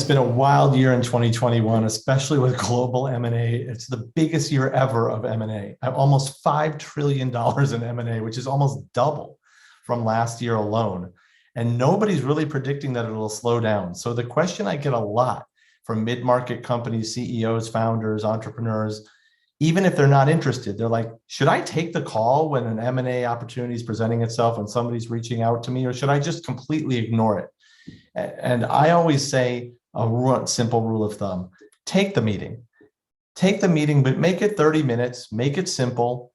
it's been a wild year in 2021, especially with global M&A. It's the biggest year ever of M&A, almost $5 trillion in M&A, which is almost double from last year alone. And nobody's really predicting that it'll slow down. So the question I get a lot from mid-market companies, CEOs, founders, entrepreneurs, even if they're not interested, they're like, should I take the call when an M&A opportunity is presenting itself and somebody's reaching out to me, or should I just completely ignore it? And I always say a simple rule of thumb: take the meeting, but make it 30 minutes, make it simple,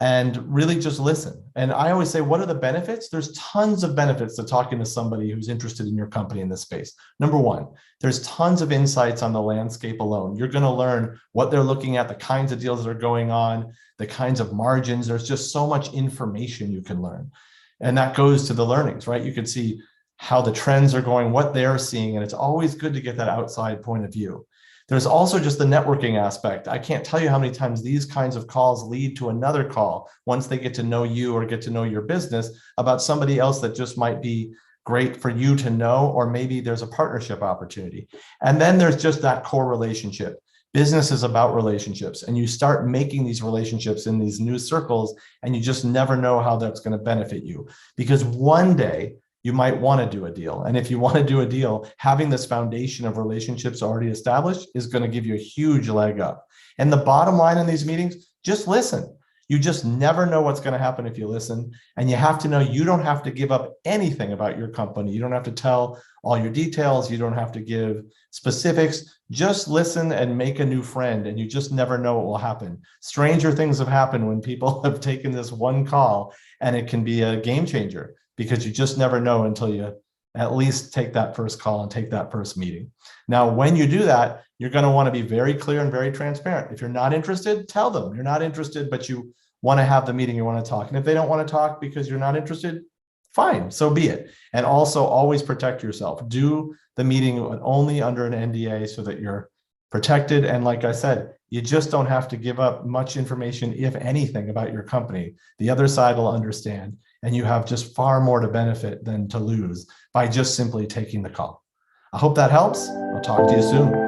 and really just listen. And I always say, what are the benefits? There's tons of benefits to talking to somebody who's interested in your company in this space. Number one, there's tons of insights on the landscape alone. You're going to learn what they're looking at, the kinds of deals that are going on, the kinds of margins. There's just so much information you can learn. And that goes to the learnings, right? You can see how the trends are going, what they're seeing, and it's always good to get that outside point of view. There's also just the networking aspect. I can't tell you how many times these kinds of calls lead to another call once they get to know you or get to know your business about somebody else that just might be great for you to know, or maybe there's a partnership opportunity. And then there's just that core relationship. Business is about relationships, and you start making these relationships in these new circles, and you just never know how that's going to benefit you, because one day you might want to do a deal. And if you want to do a deal, having this foundation of relationships already established is going to give you a huge leg up. And the bottom line in these meetings, just listen. You just never know what's going to happen if you listen. And you have to know you don't have to give up anything about your company. You don't have to tell all your details. You don't have to give specifics. Just listen and make a new friend, and you just never know what will happen. Stranger things have happened when people have taken this one call, and it can be a game changer, because you just never know until you at least take that first call and take that first meeting. Now, when you do that, you're going to want to be very clear and very transparent. If you're not interested, tell them you're not interested, but you want to have the meeting, you want to talk. And if they don't want to talk because you're not interested, fine, so be it. And also always protect yourself. Do the meeting only under an NDA so that you're protected. And like I said, you just don't have to give up much information, if anything, about your company. The other side will understand, and you have just far more to benefit than to lose by just simply taking the call. I hope that helps. I'll talk to you soon.